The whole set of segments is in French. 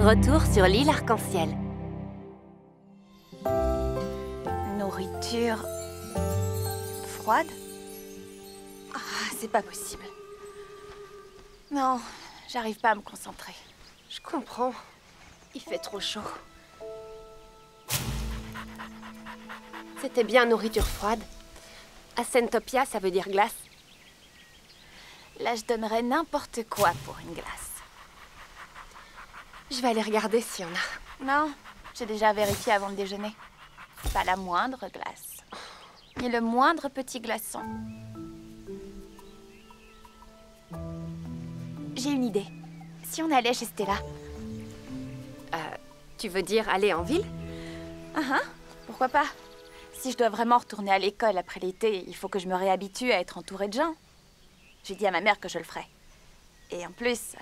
Retour sur l'île Arc-en-Ciel. Nourriture... froide? Ah, c'est pas possible. Non, j'arrive pas à me concentrer. Je comprends. Il fait trop chaud. C'était bien nourriture froide. Acentopia, ça veut dire glace. Là, je donnerais n'importe quoi pour une glace. Je vais aller regarder s'il y en a. Non, j'ai déjà vérifié avant le déjeuner. Pas la moindre glace. Ni le moindre petit glaçon. J'ai une idée. Si on allait chez Stella. Tu veux dire aller en ville? Pourquoi pas? Si je dois vraiment retourner à l'école après l'été, il faut que je me réhabitue à être entourée de gens. J'ai dit à ma mère que je le ferais. Et en plus,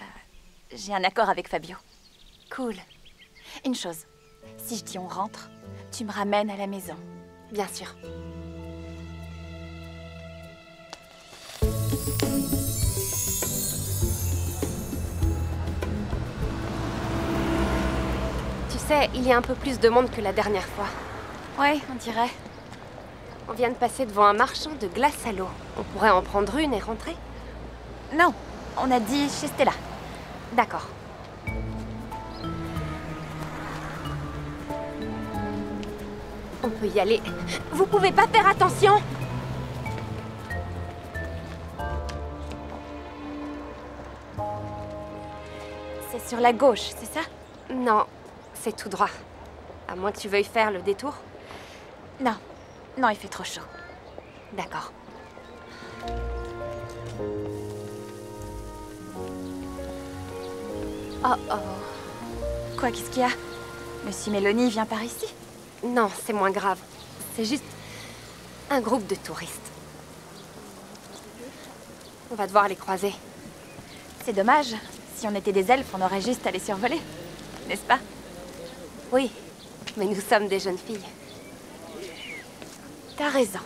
j'ai un accord avec Fabio. Cool. Une chose, si je dis on rentre, tu me ramènes à la maison. Bien sûr. Tu sais, il y a un peu plus de monde que la dernière fois. Ouais, on dirait. On vient de passer devant un marchand de glace à l'eau. On pourrait en prendre une et rentrer? Non, on a dit chez Stella. D'accord. On peut y aller. Vous pouvez pas faire attention? C'est sur la gauche, c'est ça? Non, c'est tout droit. À moins que tu veuilles faire le détour. Non, non, il fait trop chaud. D'accord. Oh oh. Quoi, qu'est-ce qu'il y a? Monsieur Mélanie vient par ici? Non, c'est moins grave. C'est juste un groupe de touristes. On va devoir les croiser. C'est dommage. Si on était des elfes, on aurait juste à les survoler. N'est-ce pas? Oui, mais nous sommes des jeunes filles. T'as raison.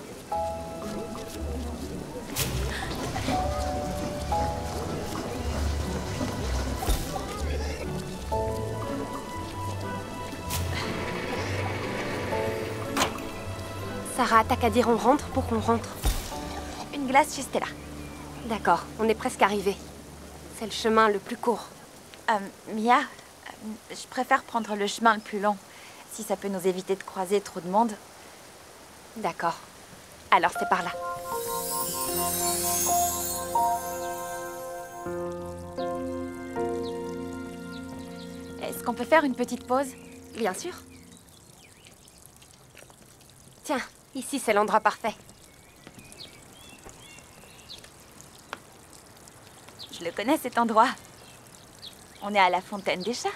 Sarah, t'as qu'à dire on rentre pour qu'on rentre. Une glace chez Stella. D'accord, on est presque arrivés. C'est le chemin le plus court. Mia, je préfère prendre le chemin le plus long, si ça peut nous éviter de croiser trop de monde. D'accord. Alors c'est par là. Est-ce qu'on peut faire une petite pause? Bien sûr. Tiens, ici c'est l'endroit parfait. Je le connais cet endroit. On est à la fontaine des chats.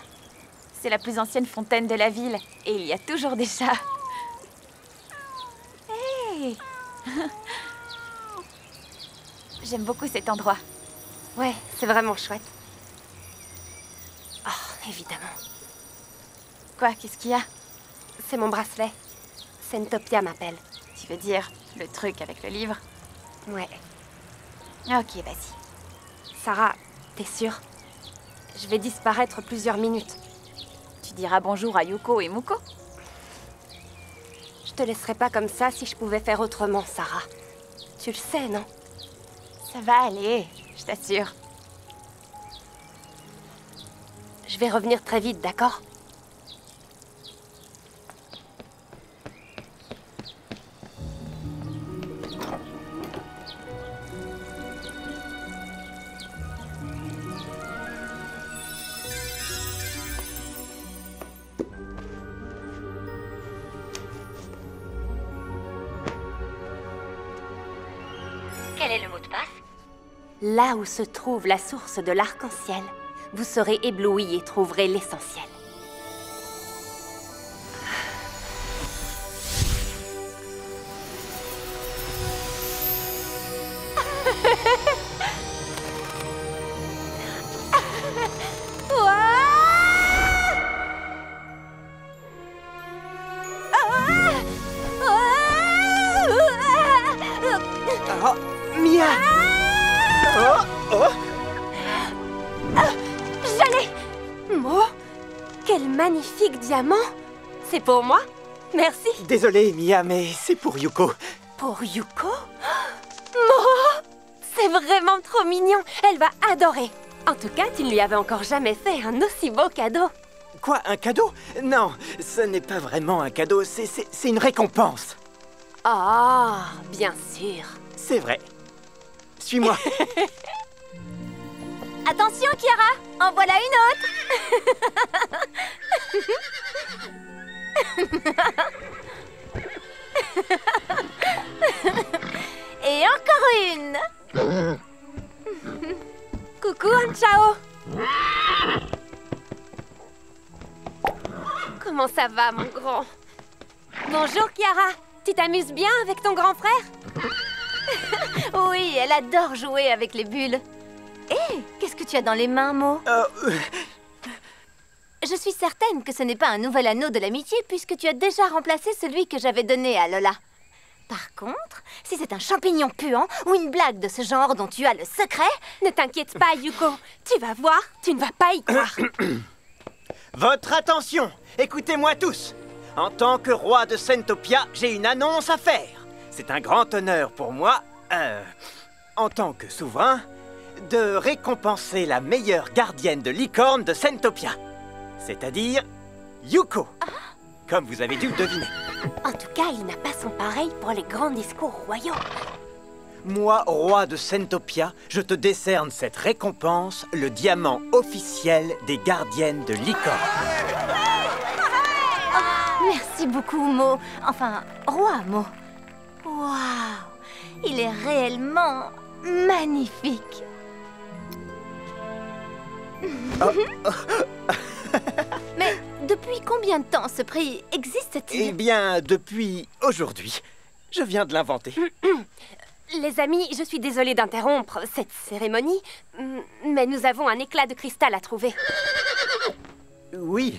C'est la plus ancienne fontaine de la ville et il y a toujours des chats. Hey! J'aime beaucoup cet endroit. Ouais, c'est vraiment chouette. Oh, évidemment. Quoi, qu'est-ce qu'il y a? C'est mon bracelet. Acentopia m'appelle. Tu veux dire le truc avec le livre? Ouais. Ok, vas-y. Sarah, t'es sûre? Je vais disparaître plusieurs minutes. Tu diras bonjour à Yuko et Muko? Je te laisserai pas comme ça si je pouvais faire autrement, Sarah. Tu le sais, non? Ça va aller, je t'assure. Je vais revenir très vite, d'accord? Quel est le mot de passe? Là où se trouve la source de l'arc-en-ciel, vous serez éblouis et trouverez l'essentiel. Oh, Mia! Oh, oh! J'allais... Mo? Quel magnifique diamant! C'est pour moi? Merci. Désolé, Mia, mais c'est pour Yuko. Pour Yuko? Mo! C'est vraiment trop mignon. Elle va adorer. En tout cas, tu ne lui avais encore jamais fait un aussi beau cadeau. Quoi, un cadeau? Non, ce n'est pas vraiment un cadeau, c'est une récompense. Ah, bien sûr. C'est vrai. Suis-moi. Attention, Kiara, en voilà une autre. Et encore une. Coucou, Anchao. Comment ça va, mon grand? Bonjour, Kiara. Tu t'amuses bien avec ton grand frère? Oui, elle adore jouer avec les bulles. Hé, qu'est-ce que tu as dans les mains, Mo? Je suis certaine que ce n'est pas un nouvel anneau de l'amitié puisque tu as déjà remplacé celui que j'avais donné à Lola. Par contre, si c'est un champignon puant ou une blague de ce genre dont tu as le secret... Ne t'inquiète pas, Yuko. Tu vas voir, tu ne vas pas y croire. Votre attention, écoutez-moi tous. En tant que roi de Sentopia, j'ai une annonce à faire. C'est un grand honneur pour moi, en tant que souverain, de récompenser la meilleure gardienne de licorne de Sentopia. C'est-à-dire Yuko, comme vous avez dû le deviner. En tout cas, il n'a pas son pareil pour les grands discours royaux. Moi, roi de Sentopia, je te décerne cette récompense, le diamant officiel des gardiennes de licorne. Merci beaucoup, Mo. Enfin, roi Mo. Waouh, il est réellement magnifique. Mais depuis combien de temps ce prix existe-t-il? Eh bien, depuis aujourd'hui. Je viens de l'inventer. Les amis, je suis désolée d'interrompre cette cérémonie, mais nous avons un éclat de cristal à trouver. Oui,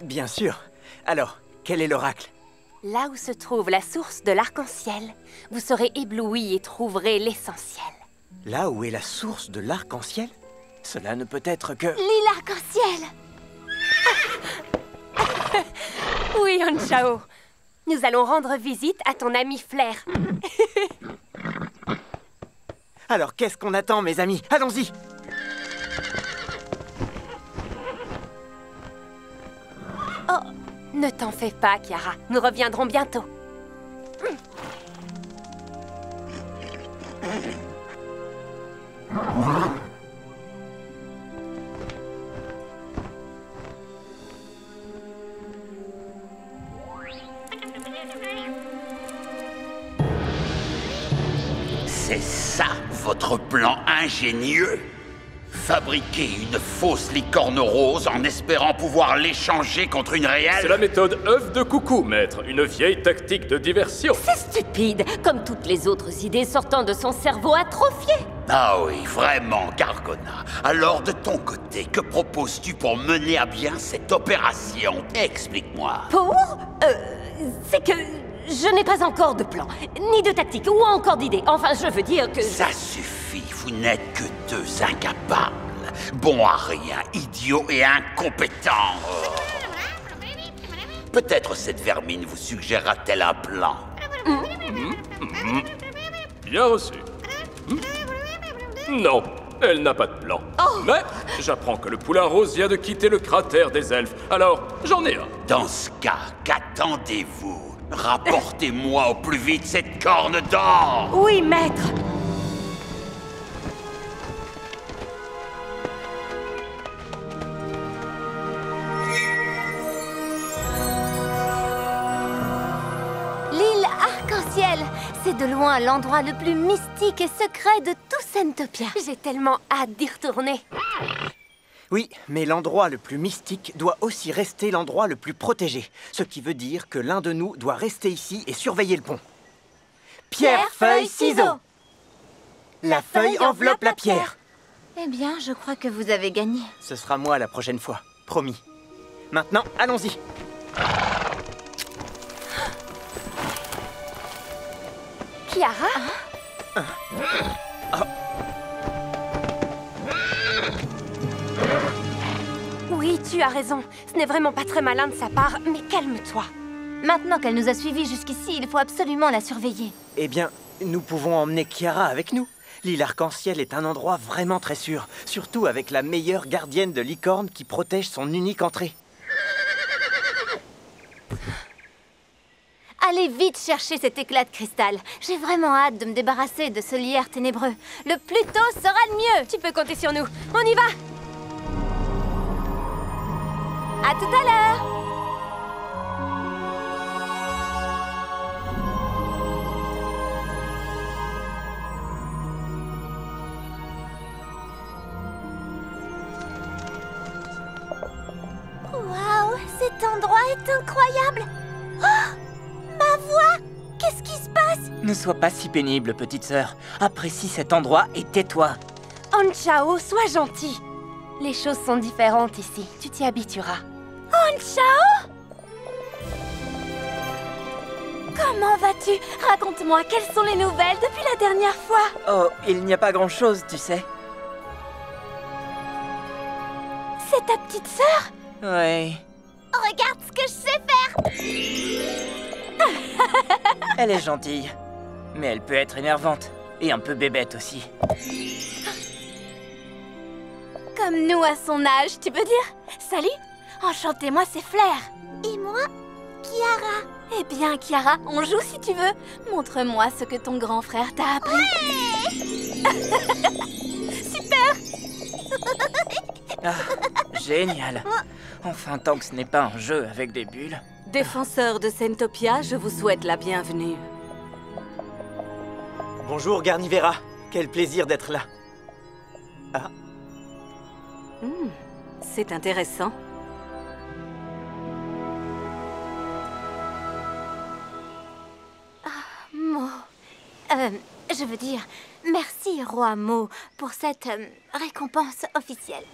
bien sûr. Alors, quel est l'oracle? Là où se trouve la source de l'arc-en-ciel, vous serez éblouis et trouverez l'essentiel. Là où est la source de l'arc-en-ciel? Cela ne peut être que... L'île arc-en-ciel. Oui, Anchao. Nous allons rendre visite à ton ami Flair. Alors, qu'est-ce qu'on attend, mes amis? Allons-y! Oh, ne t'en fais pas, Kiara. Nous reviendrons bientôt. C'est ça, votre plan ingénieux? Fabriquer une fausse licorne rose en espérant pouvoir l'échanger contre une réelle? C'est la méthode œuf de coucou, maître. Une vieille tactique de diversion. C'est stupide, comme toutes les autres idées sortant de son cerveau atrophié. Ah oui, vraiment, Gargona. Alors, de ton côté, que proposes-tu pour mener à bien cette opération? Explique-moi. C'est que je n'ai pas encore de plan, ni de tactique, ou encore d'idée. Enfin, je veux dire que... Ça suffit, vous n'êtes que deux incapables. Bons à rien, idiots et incompétents. Peut-être cette vermine vous suggérera-t-elle un plan. Bien reçu. Non, elle n'a pas de plan. Mais j'apprends que le poulain rose vient de quitter le cratère des elfes. Alors, j'en ai un. Dans ce cas, qu'attendez-vous? Rapportez-moi au plus vite cette corne d'or! Oui, maître. L'île arc-en-ciel. C'est de loin l'endroit le plus mystique et secret de tout Sentopia. J'ai tellement hâte d'y retourner. Oui, mais l'endroit le plus mystique doit aussi rester l'endroit le plus protégé. Ce qui veut dire que l'un de nous doit rester ici et surveiller le pont. Pierre, feuille, ciseaux! La feuille enveloppe la pierre. Eh bien, je crois que vous avez gagné. Ce sera moi la prochaine fois, promis. Maintenant, allons-y. Kiara? Oui, Oui, tu as raison. Ce n'est vraiment pas très malin de sa part, mais calme-toi. Maintenant qu'elle nous a suivis jusqu'ici, il faut absolument la surveiller. Eh bien, nous pouvons emmener Kiara avec nous. L'île Arc-en-Ciel est un endroit vraiment très sûr, surtout avec la meilleure gardienne de licorne qui protège son unique entrée. Allez vite chercher cet éclat de cristal. J'ai vraiment hâte de me débarrasser de ce lierre ténébreux. Le plus tôt sera le mieux. Tu peux compter sur nous. On y va! À tout à l'heure. Waouh, cet endroit est incroyable. Oh, ma voix! Qu'est-ce qui se passe? Ne sois pas si pénible, petite sœur. Apprécie cet endroit et tais-toi. Anchao, sois gentil. Les choses sont différentes ici. Tu t'y habitueras. Anchao? Comment vas-tu? Raconte-moi, quelles sont les nouvelles depuis la dernière fois? Oh, il n'y a pas grand-chose, tu sais. C'est ta petite sœur? Oui. Regarde ce que je sais faire. Elle est gentille. Mais elle peut être énervante. Et un peu bébête aussi. Comme nous à son âge, tu veux dire? Salut, enchantée, moi c'est Flair. Et moi, Kiara. Eh bien, Kiara, on joue si tu veux. Montre-moi ce que ton grand frère t'a appris. Super! Ah, génial. Enfin, tant que ce n'est pas un jeu avec des bulles. Défenseurs de Sentopia, je vous souhaite la bienvenue. Bonjour, Garnivera. Quel plaisir d'être là. Ah, C'est intéressant. Mo. Je veux dire, merci, roi Mo, pour cette récompense officielle.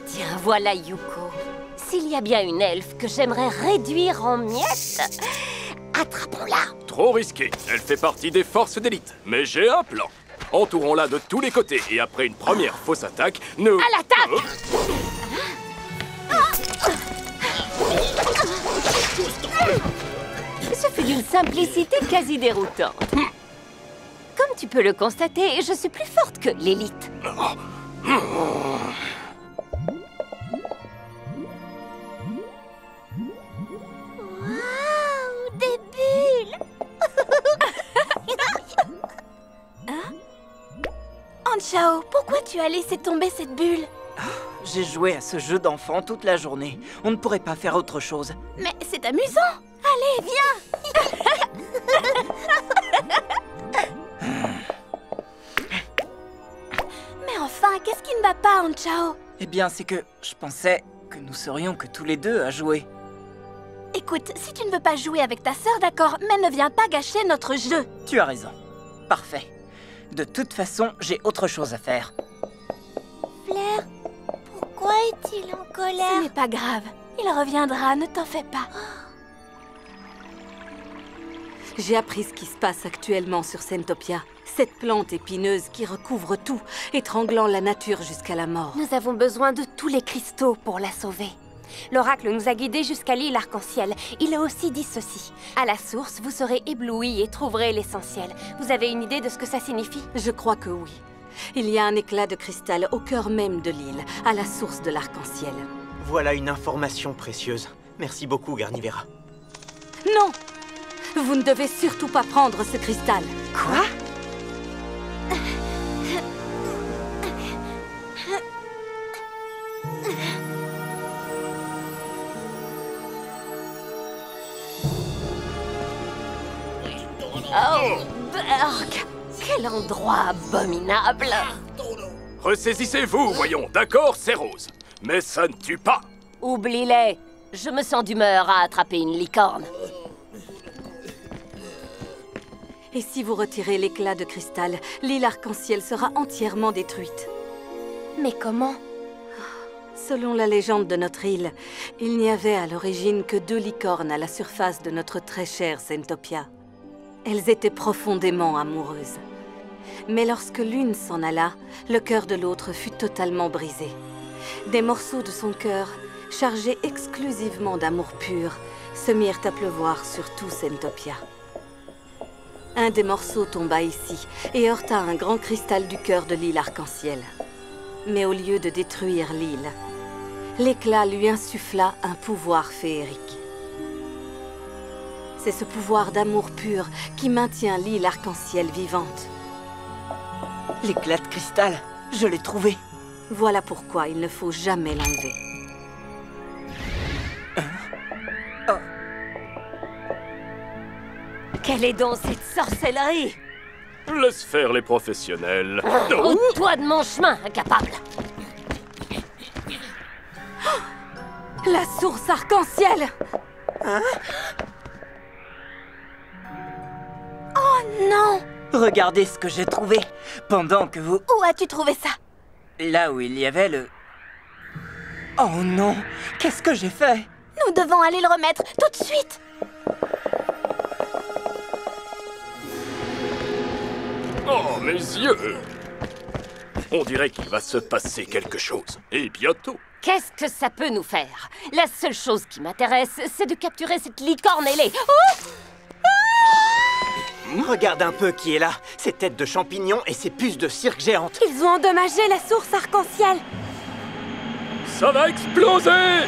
Tiens, voilà Yuko. S'il y a bien une elfe que j'aimerais réduire en miettes, attrapons-la. Trop risqué. Elle fait partie des forces d'élite. Mais j'ai un plan. Entourons-la de tous les côtés et après une première fausse attaque, nous... À l'attaque! Ce fut d'une simplicité quasi déroutante. Comme tu peux le constater, je suis plus forte que l'élite. Waouh, des bulles. Anchao, pourquoi tu as laissé tomber cette bulle? J'ai joué à ce jeu d'enfant toute la journée. On ne pourrait pas faire autre chose. Mais c'est amusant. Allez, viens. Mais enfin, qu'est-ce qui ne va pas, Anchao? Eh bien, c'est que je pensais que nous serions que tous les deux à jouer. Écoute, si tu ne veux pas jouer avec ta sœur, d'accord, mais ne viens pas gâcher notre jeu. Tu as raison. Parfait. De toute façon, j'ai autre chose à faire. Flair, pourquoi est-il en Ce colère? n'est pas grave. Il reviendra, ne t'en fais pas. J'ai appris ce qui se passe actuellement sur Sentopia. Cette plante épineuse qui recouvre tout, étranglant la nature jusqu'à la mort. Nous avons besoin de tous les cristaux pour la sauver. L'oracle nous a guidés jusqu'à l'île Arc-en-Ciel. Il a aussi dit ceci. À la source, vous serez éblouis et trouverez l'essentiel. Vous avez une idée de ce que ça signifie? Je crois que oui. Il y a un éclat de cristal au cœur même de l'île, à la source de l'arc-en-ciel. voilà une information précieuse. Merci beaucoup, Garnivera. Non! Vous ne devez surtout pas prendre ce cristal. Quoi? Oh, Burk! Quel endroit abominable! Ressaisissez-vous, voyons. D'accord, c'est rose. Mais ça ne tue pas. Oublie-les! Je me sens d'humeur à attraper une licorne. Et si vous retirez l'éclat de cristal, l'île arc-en-ciel sera entièrement détruite. Mais comment? Selon la légende de notre île, il n'y avait à l'origine que 2 licornes à la surface de notre très chère Sentopia. Elles étaient profondément amoureuses. Mais lorsque l'une s'en alla, le cœur de l'autre fut totalement brisé. Des morceaux de son cœur, chargés exclusivement d'amour pur, se mirent à pleuvoir sur tout Sentopia. Un des morceaux tomba ici et heurta un grand cristal du cœur de l'île Arc-en-Ciel. Mais au lieu de détruire l'île, l'éclat lui insuffla un pouvoir féerique. C'est ce pouvoir d'amour pur qui maintient l'île Arc-en-Ciel vivante. L'éclat de cristal, je l'ai trouvé. Voilà pourquoi il ne faut jamais l'enlever. Quelle est donc cette sorcellerie? Laisse faire les professionnels. Ôte-toi de mon chemin, incapable! La source arc-en-ciel! Hein? Oh non! Regardez ce que j'ai trouvé pendant que vous... Où as-tu trouvé ça? Là où il y avait le... Oh non! Qu'est-ce que j'ai fait? Nous devons aller le remettre tout de suite! Oh, mes yeux! On dirait qu'il va se passer quelque chose. Et bientôt. Qu'est-ce que ça peut nous faire? La seule chose qui m'intéresse, c'est de capturer cette licorne ailée. Oh! Regarde un peu qui est là. Ces têtes de champignons et ces puces de cirque géantes. Ils ont endommagé la source arc-en-ciel. Ça va exploser!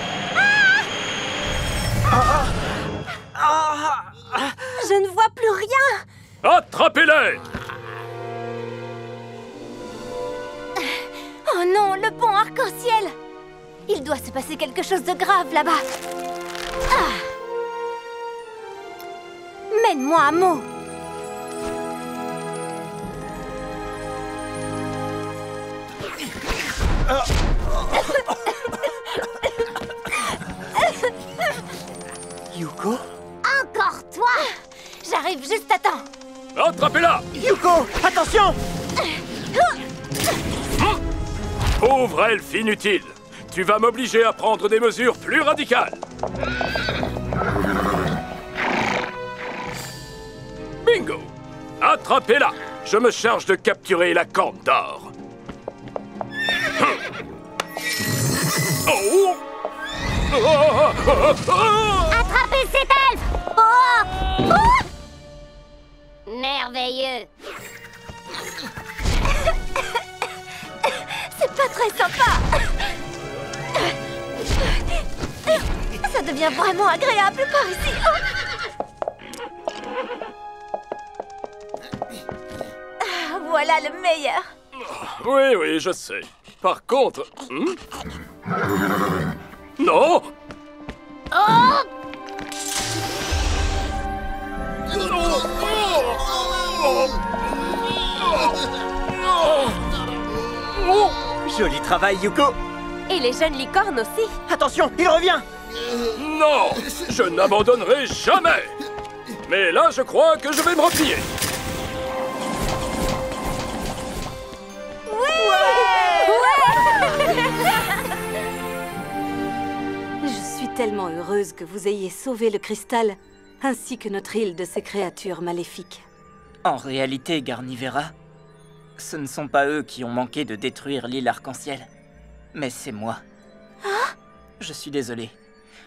Je ne vois plus rien! Attrapez-les! Oh non, le pont arc-en-ciel! Il doit se passer quelque chose de grave là-bas. Ah. Mène-moi à Mo. Yuko? Encore toi! J'arrive juste à temps. Attrapez-la! Yuko, attention! Pauvre elfe inutile! Tu vas m'obliger à prendre des mesures plus radicales! Bingo! Attrapez-la! Je me charge de capturer la corne d'or! Oh! Attrapez cet elfe! Oh! Oh! Merveilleux! C'est pas très sympa! Ça devient vraiment agréable par ici! Ah, voilà le meilleur! Oui, oui, je sais. Par contre... Non! Joli travail, Yuko! Et les jeunes licornes aussi. Attention, il revient! Non! Je n'abandonnerai jamais! Mais là, je crois que je vais me replier. Je suis tellement heureuse que vous ayez sauvé le cristal, ainsi que notre île de ces créatures maléfiques. En réalité, Garnivera, ce ne sont pas eux qui ont manqué de détruire l'île Arc-en-Ciel, mais c'est moi. Je suis désolé.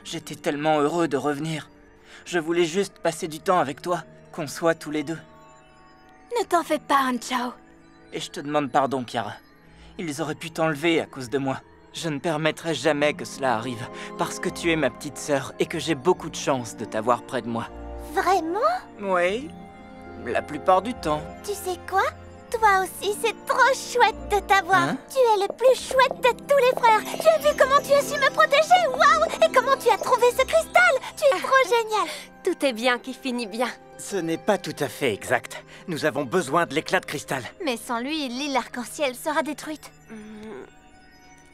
J'étais tellement heureux de revenir. Je voulais juste passer du temps avec toi, qu'on soit tous les deux. Ne t'en fais pas, Anchao. Et je te demande pardon, Kiara. Ils auraient pu t'enlever à cause de moi. Je ne permettrai jamais que cela arrive, parce que tu es ma petite sœur et que j'ai beaucoup de chance de t'avoir près de moi. Vraiment? Oui, la plupart du temps. Tu sais quoi? Toi aussi, c'est trop chouette de t'avoir. Hein? Tu es le plus chouette de tous les frères. Tu as vu comment tu as su me protéger? Waouh! Et comment tu as trouvé ce cristal? Tu es trop génial. Tout est bien qui finit bien. Ce n'est pas tout à fait exact. Nous avons besoin de l'éclat de cristal. Mais sans lui, l'île arc-en-ciel sera détruite.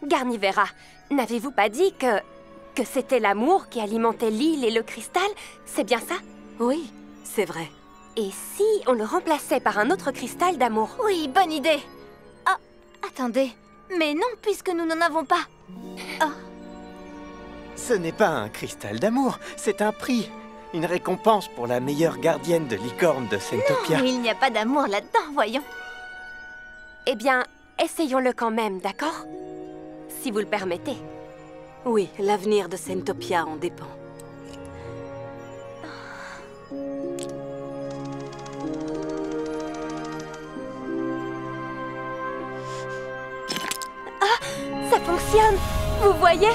Garnivera, n'avez-vous pas dit que c'était l'amour qui alimentait l'île et le cristal? C'est bien ça? Oui, c'est vrai. Et si on le remplaçait par un autre cristal d'amour? Oui, bonne idée. Oh, attendez. Mais non, puisque nous n'en avons pas. Oh. Ce n'est pas un cristal d'amour, c'est un prix. Une récompense pour la meilleure gardienne de licorne de Sentopia. Non, il n'y a pas d'amour là-dedans, voyons. Eh bien, essayons-le quand même, d'accord? Si vous le permettez. Oui, l'avenir de Sentopia en dépend. Ça fonctionne! Vous voyez?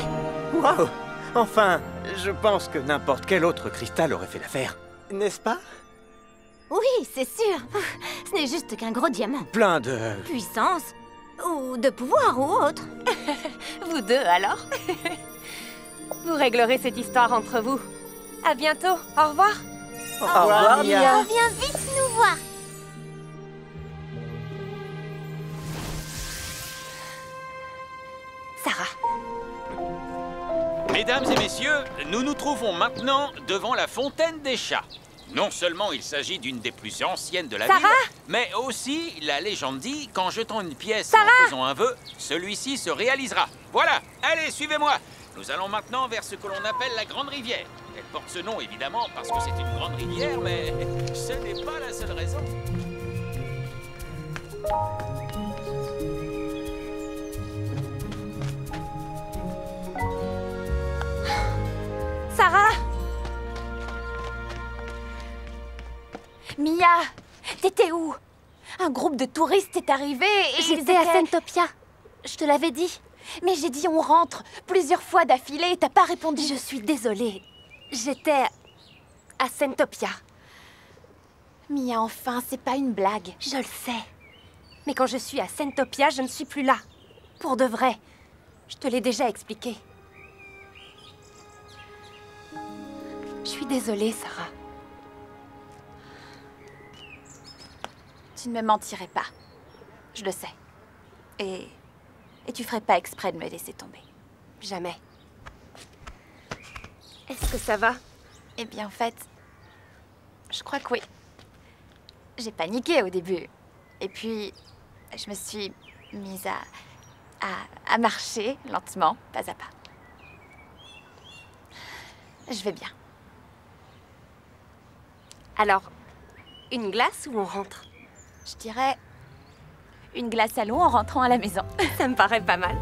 Waouh! Enfin, je pense que n'importe quel autre cristal aurait fait l'affaire. N'est-ce pas? Oui, c'est sûr. Ce n'est juste qu'un gros diamant. Plein de... Puissance, ou de pouvoir, ou autre. Vous deux, alors? Vous réglerez cette histoire entre vous. À bientôt. Au revoir. Au revoir, Mia. Reviens vite nous voir. Sarah. Mesdames et messieurs, nous nous trouvons maintenant devant la fontaine des chats. Non seulement il s'agit d'une des plus anciennes de la ville, mais aussi, la légende dit qu'en jetant une pièce et en faisant un vœu, celui-ci se réalisera. Voilà, allez, suivez-moi. Nous allons maintenant vers ce que l'on appelle la Grande Rivière. Elle porte ce nom, évidemment, parce que c'est une grande rivière, mais ce n'est pas la seule raison. Sarah! Mia, t'étais où? Un groupe de touristes est arrivé et J'étais à Sentopia. Je te l'avais dit. Mais j'ai dit on rentre plusieurs fois d'affilée et t'as pas répondu. Je suis désolée. J'étais à Sentopia. Mia, enfin, c'est pas une blague. Je le sais. Mais quand je suis à Sentopia, je ne suis plus là. Pour de vrai. Je te l'ai déjà expliqué. Je suis désolée, Sarah. Tu ne me mentirais pas. Je le sais. Et tu ferais pas exprès de me laisser tomber. Jamais. Est-ce que ça va? Eh bien, en fait, je crois que oui. J'ai paniqué au début. Et puis, je me suis mise à marcher lentement, pas à pas. Je vais bien. Alors, une glace ou on rentre? Je dirais une glace à l'eau en rentrant à la maison. Ça me paraît pas mal.